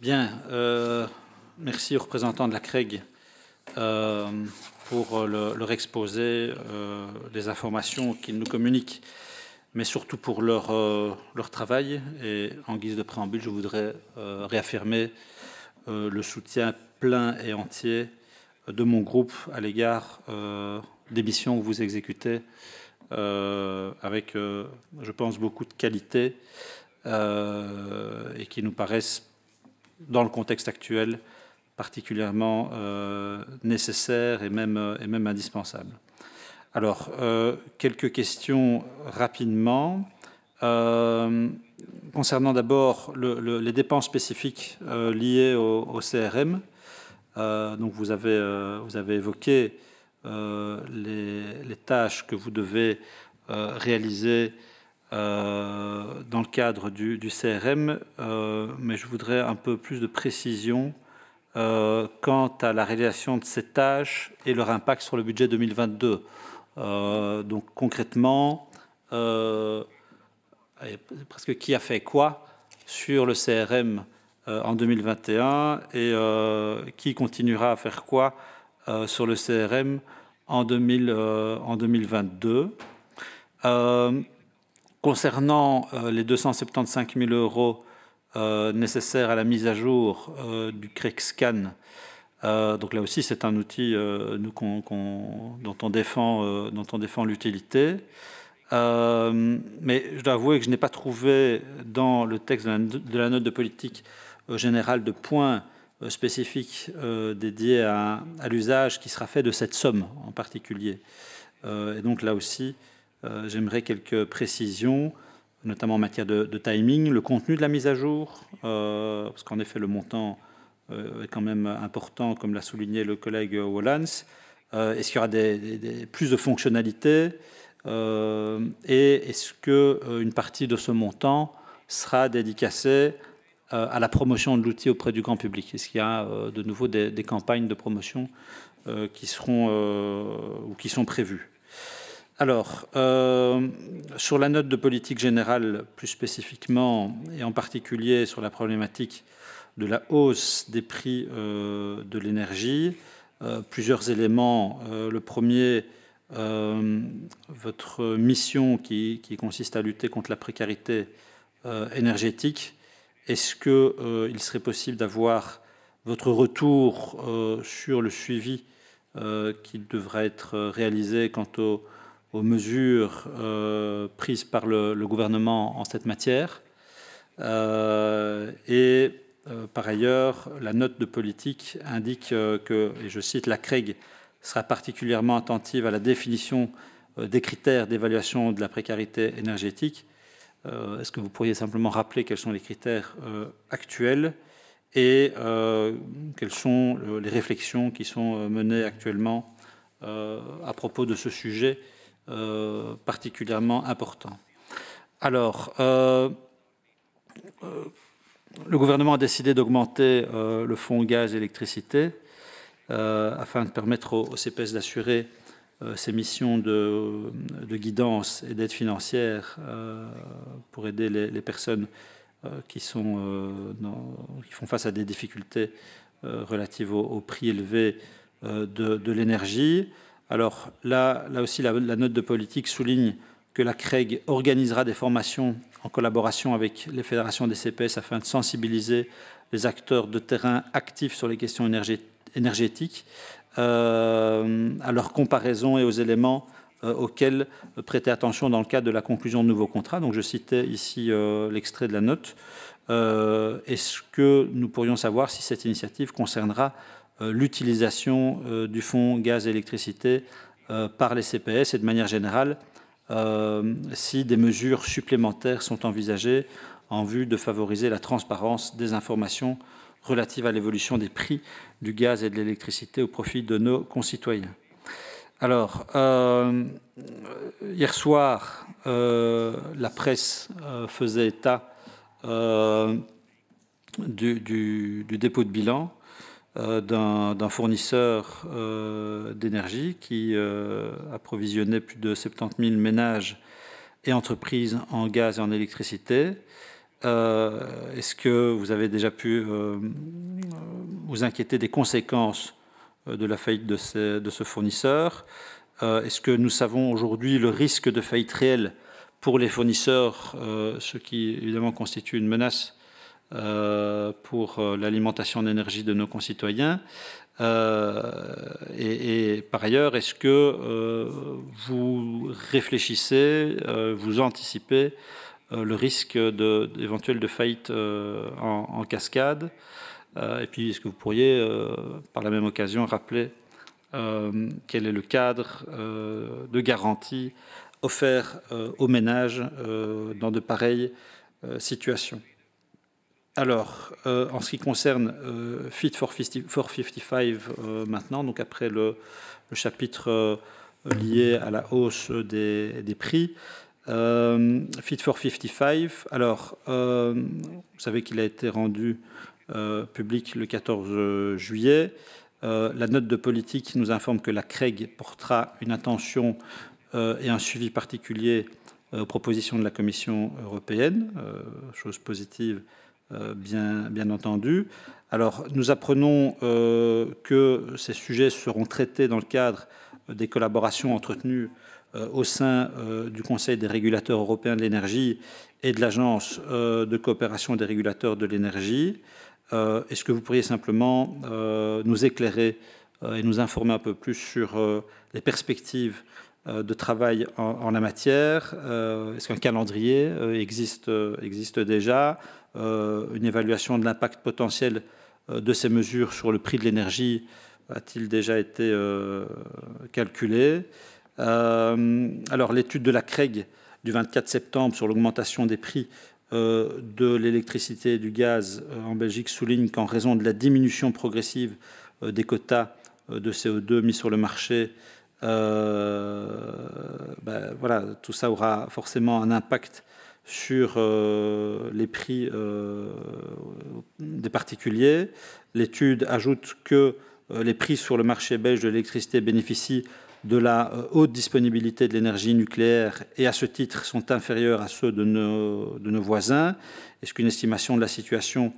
Bien, merci aux représentants de la CREG pour leur exposé, les informations qu'ils nous communiquent, mais surtout pour leur travail. Et en guise de préambule, je voudrais réaffirmer le soutien plein et entier de mon groupe à l'égard des missions que vous exécutez avec, je pense, beaucoup de qualité et qui nous paraissent, dans le contexte actuel, particulièrement nécessaires et même indispensables. Alors, quelques questions rapidement. Concernant d'abord les dépenses spécifiques liées au CRM, donc vous avez évoqué les tâches que vous devez réaliser dans le cadre du CRM, mais je voudrais un peu plus de précision quant à la réalisation de ces tâches et leur impact sur le budget 2022. Donc concrètement, presque qui a fait quoi sur le CRM en 2021 et qui continuera à faire quoi sur le CRM en 2022. Concernant les 275 000 € nécessaires à la mise à jour du CREG-Scan, donc là aussi c'est un outil dont on défend l'utilité. Mais je dois avouer que je n'ai pas trouvé dans le texte de la note de politique générale de points spécifiques dédiés à l'usage qui sera fait de cette somme en particulier. Et donc là aussi, j'aimerais quelques précisions, notamment en matière de timing, le contenu de la mise à jour, parce qu'en effet le montant est quand même important, comme l'a souligné le collègue Wollans. Est-ce qu'il y aura plus de fonctionnalités et est-ce qu'une partie de ce montant sera dédicacée à la promotion de l'outil auprès du grand public? Est-ce qu'il y a de nouveau des campagnes de promotion qui seront ou qui sont prévues? Alors, sur la note de politique générale, plus spécifiquement, et en particulier sur la problématique de la hausse des prix de l'énergie, plusieurs éléments. Le premier, votre mission qui consiste à lutter contre la précarité énergétique. Est-ce qu'il serait possible d'avoir votre retour sur le suivi qui devra être réalisé quant aux mesures prises par le gouvernement en cette matière? Par ailleurs, la note de politique indique que, et je cite, la CREG sera particulièrement attentive à la définition des critères d'évaluation de la précarité énergétique. Est-ce que vous pourriez simplement rappeler quels sont les critères actuels et quelles sont les réflexions qui sont menées actuellement à propos de ce sujet particulièrement important? Alors, le gouvernement a décidé d'augmenter le fonds gaz et électricité afin de permettre au CPS d'assurer ses missions de guidance et d'aide financière pour aider les personnes qui font face à des difficultés relatives au prix élevé de l'énergie. Alors là aussi, la note de politique souligne que la CREG organisera des formations en collaboration avec les fédérations des CPS afin de sensibiliser les acteurs de terrain actifs sur les questions énergétiques à leur comparaison et aux éléments auxquels prêter attention dans le cadre de la conclusion de nouveaux contrats. Donc je citais ici l'extrait de la note. Est-ce que nous pourrions savoir si cette initiative concernera l'utilisation du fonds gaz et électricité par les CPS et de manière générale si des mesures supplémentaires sont envisagées en vue de favoriser la transparence des informations relatives à l'évolution des prix du gaz et de l'électricité au profit de nos concitoyens? Alors, hier soir, la presse faisait état du dépôt de bilan d'un fournisseur d'énergie qui approvisionnait plus de 70 000 ménages et entreprises en gaz et en électricité. Est-ce que vous avez déjà pu vous inquiéter des conséquences de la faillite de ce fournisseur? Est-ce que nous savons aujourd'hui le risque de faillite réelle pour les fournisseurs, ce qui évidemment constitue une menace pour l'alimentation d'énergie de nos concitoyens? Et par ailleurs, est-ce que vous réfléchissez, vous anticipez le risque d'éventuelle de faillite en cascade? Et puis, est-ce que vous pourriez, par la même occasion, rappeler quel est le cadre de garantie offert aux ménages dans de pareilles situations? Alors, en ce qui concerne Fit for 55 maintenant, donc après le chapitre lié à la hausse des prix, Fit for 55, alors, vous savez qu'il a été rendu public le 14 juillet. La note de politique nous informe que la CREG portera une attention et un suivi particulier aux propositions de la Commission européenne, chose positive bien entendu. Alors, nous apprenons que ces sujets seront traités dans le cadre des collaborations entretenues au sein du Conseil des régulateurs européens de l'énergie et de l'Agence de coopération des régulateurs de l'énergie. Est-ce que vous pourriez simplement nous éclairer et nous informer un peu plus sur les perspectives de travail en la matière? Est-ce qu'un calendrier existe déjà? Une évaluation de l'impact potentiel de ces mesures sur le prix de l'énergie a-t-il déjà été calculé? Alors, l'étude de la CREG du 24 septembre sur l'augmentation des prix de l'électricité et du gaz en Belgique souligne qu'en raison de la diminution progressive des quotas de CO2 mis sur le marché, voilà, tout ça aura forcément un impact sur les prix des particuliers. L'étude ajoute que les prix sur le marché belge de l'électricité bénéficient de la haute disponibilité de l'énergie nucléaire et à ce titre sont inférieurs à ceux de nos voisins. Est-ce qu'une estimation de la situation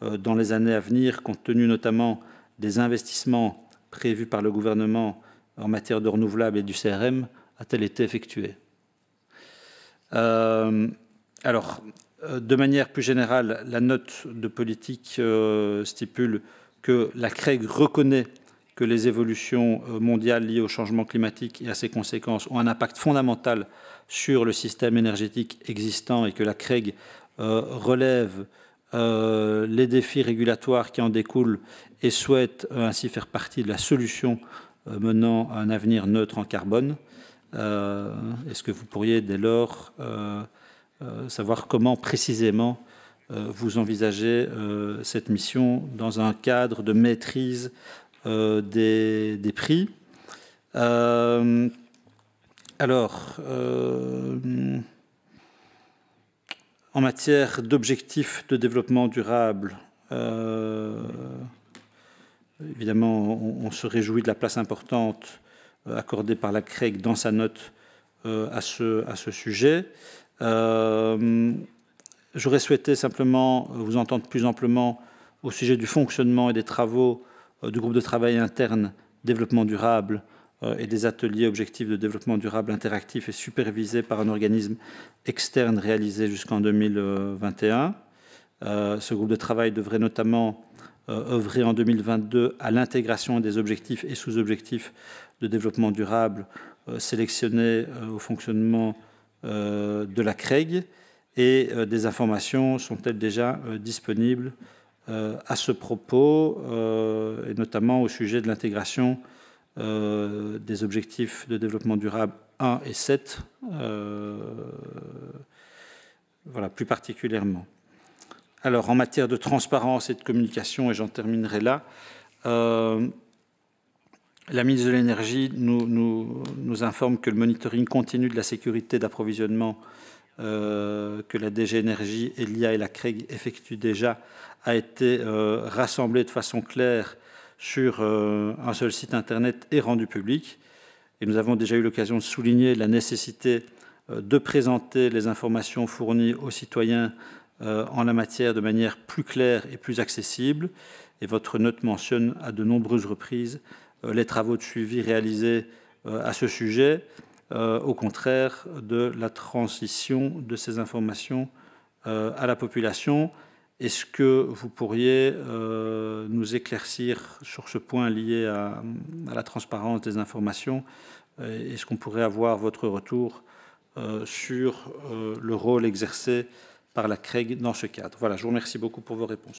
dans les années à venir, compte tenu notamment des investissements prévus par le gouvernement en matière de renouvelables et du CRM, a-t-elle été effectuée? Alors, de manière plus générale, la note de politique stipule que la CREG reconnaît que les évolutions mondiales liées au changement climatique et à ses conséquences ont un impact fondamental sur le système énergétique existant et que la CREG relève les défis régulatoires qui en découlent et souhaite ainsi faire partie de la solution menant à un avenir neutre en carbone. Est-ce que vous pourriez dès lors savoir comment précisément vous envisagez cette mission dans un cadre de maîtrise des prix? Alors, en matière d'objectifs de développement durable, évidemment, on se réjouit de la place importante accordée par la CREG dans sa note à ce sujet. J'aurais souhaité simplement vous entendre plus amplement au sujet du fonctionnement et des travaux du groupe de travail interne développement durable et des ateliers objectifs de développement durable interactifs et supervisés par un organisme externe réalisé jusqu'en 2021. Ce groupe de travail devrait notamment œuvrer en 2022 à l'intégration des objectifs et sous-objectifs de développement durable sélectionnés au fonctionnement de la CREG, et des informations sont-elles déjà disponibles à ce propos, et notamment au sujet de l'intégration des objectifs de développement durable 1 et 7, voilà, plus particulièrement. Alors, en matière de transparence et de communication, et j'en terminerai là, la ministre de l'Énergie nous informe que le monitoring continu de la sécurité d'approvisionnement que la DG Énergie, Elia et la CREG effectuent déjà a été rassemblé de façon claire sur un seul site internet et rendu public. Et nous avons déjà eu l'occasion de souligner la nécessité de présenter les informations fournies aux citoyens en la matière de manière plus claire et plus accessible. Et votre note mentionne à de nombreuses reprises les travaux de suivi réalisés à ce sujet, au contraire de la transition de ces informations à la population. Est-ce que vous pourriez nous éclaircir sur ce point lié à la transparence des informations? Est-ce qu'on pourrait avoir votre retour sur le rôle exercé par la CREG dans ce cadre? Voilà, je vous remercie beaucoup pour vos réponses.